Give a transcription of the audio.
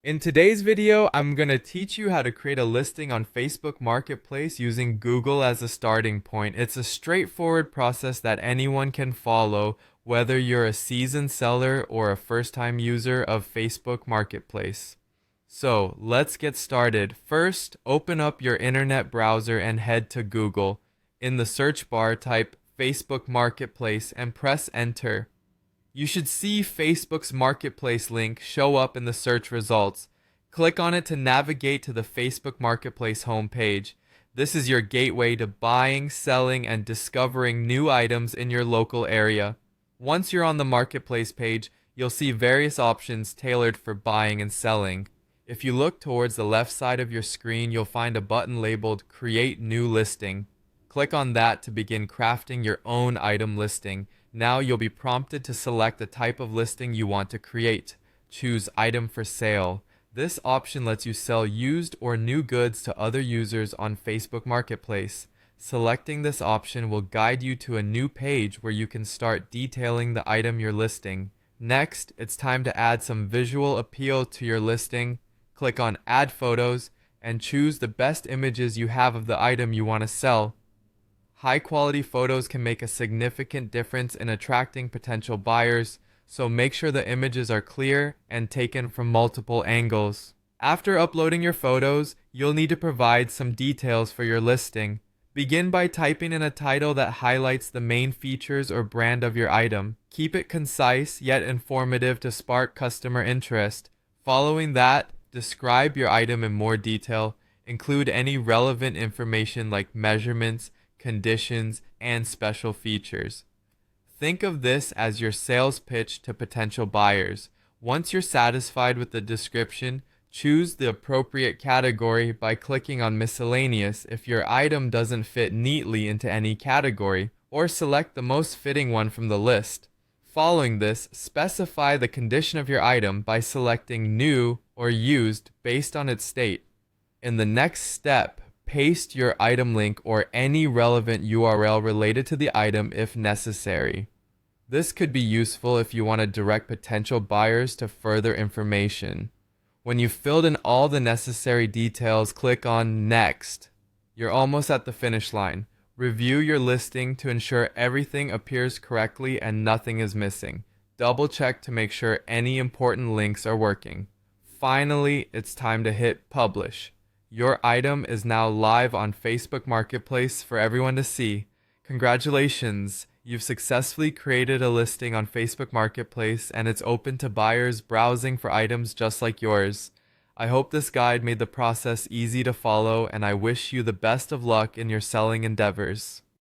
In today's video, I'm going to teach you how to create a listing on Facebook Marketplace using Google as a starting point. It's a straightforward process that anyone can follow, whether you're a seasoned seller or a first-time user of Facebook Marketplace. So let's get started. First, open up your internet browser and head to Google. In the search bar, type Facebook Marketplace and press enter. You should see Facebook's Marketplace link show up in the search results. Click on it to navigate to the Facebook Marketplace homepage. This is your gateway to buying, selling, and discovering new items in your local area. Once you're on the Marketplace page, you'll see various options tailored for buying and selling. If you look towards the left side of your screen, you'll find a button labeled Create New Listing. Click on that to begin crafting your own item listing. Now you'll be prompted to select the type of listing you want to create. Choose Item for Sale. This option lets you sell used or new goods to other users on Facebook Marketplace. Selecting this option will guide you to a new page where you can start detailing the item you're listing. Next, it's time to add some visual appeal to your listing. Click on Add Photos and choose the best images you have of the item you want to sell. High-quality photos can make a significant difference in attracting potential buyers, so make sure the images are clear and taken from multiple angles. After uploading your photos, you'll need to provide some details for your listing. Begin by typing in a title that highlights the main features or brand of your item. Keep it concise yet informative to spark customer interest. Following that, describe your item in more detail. Include any relevant information like measurements, conditions, and special features. Think of this as your sales pitch to potential buyers. Once you're satisfied with the description, choose the appropriate category by clicking on Miscellaneous if your item doesn't fit neatly into any category, or select the most fitting one from the list. Following this, specify the condition of your item by selecting New or Used based on its state. In the next step, paste your item link or any relevant URL related to the item if necessary. This could be useful if you want to direct potential buyers to further information. When you've filled in all the necessary details, click on Next. You're almost at the finish line. Review your listing to ensure everything appears correctly and nothing is missing. Double check to make sure any important links are working. Finally, it's time to hit Publish. Your item is now live on Facebook Marketplace for everyone to see. Congratulations! You've successfully created a listing on Facebook Marketplace and it's open to buyers browsing for items just like yours. I hope this guide made the process easy to follow and I wish you the best of luck in your selling endeavors.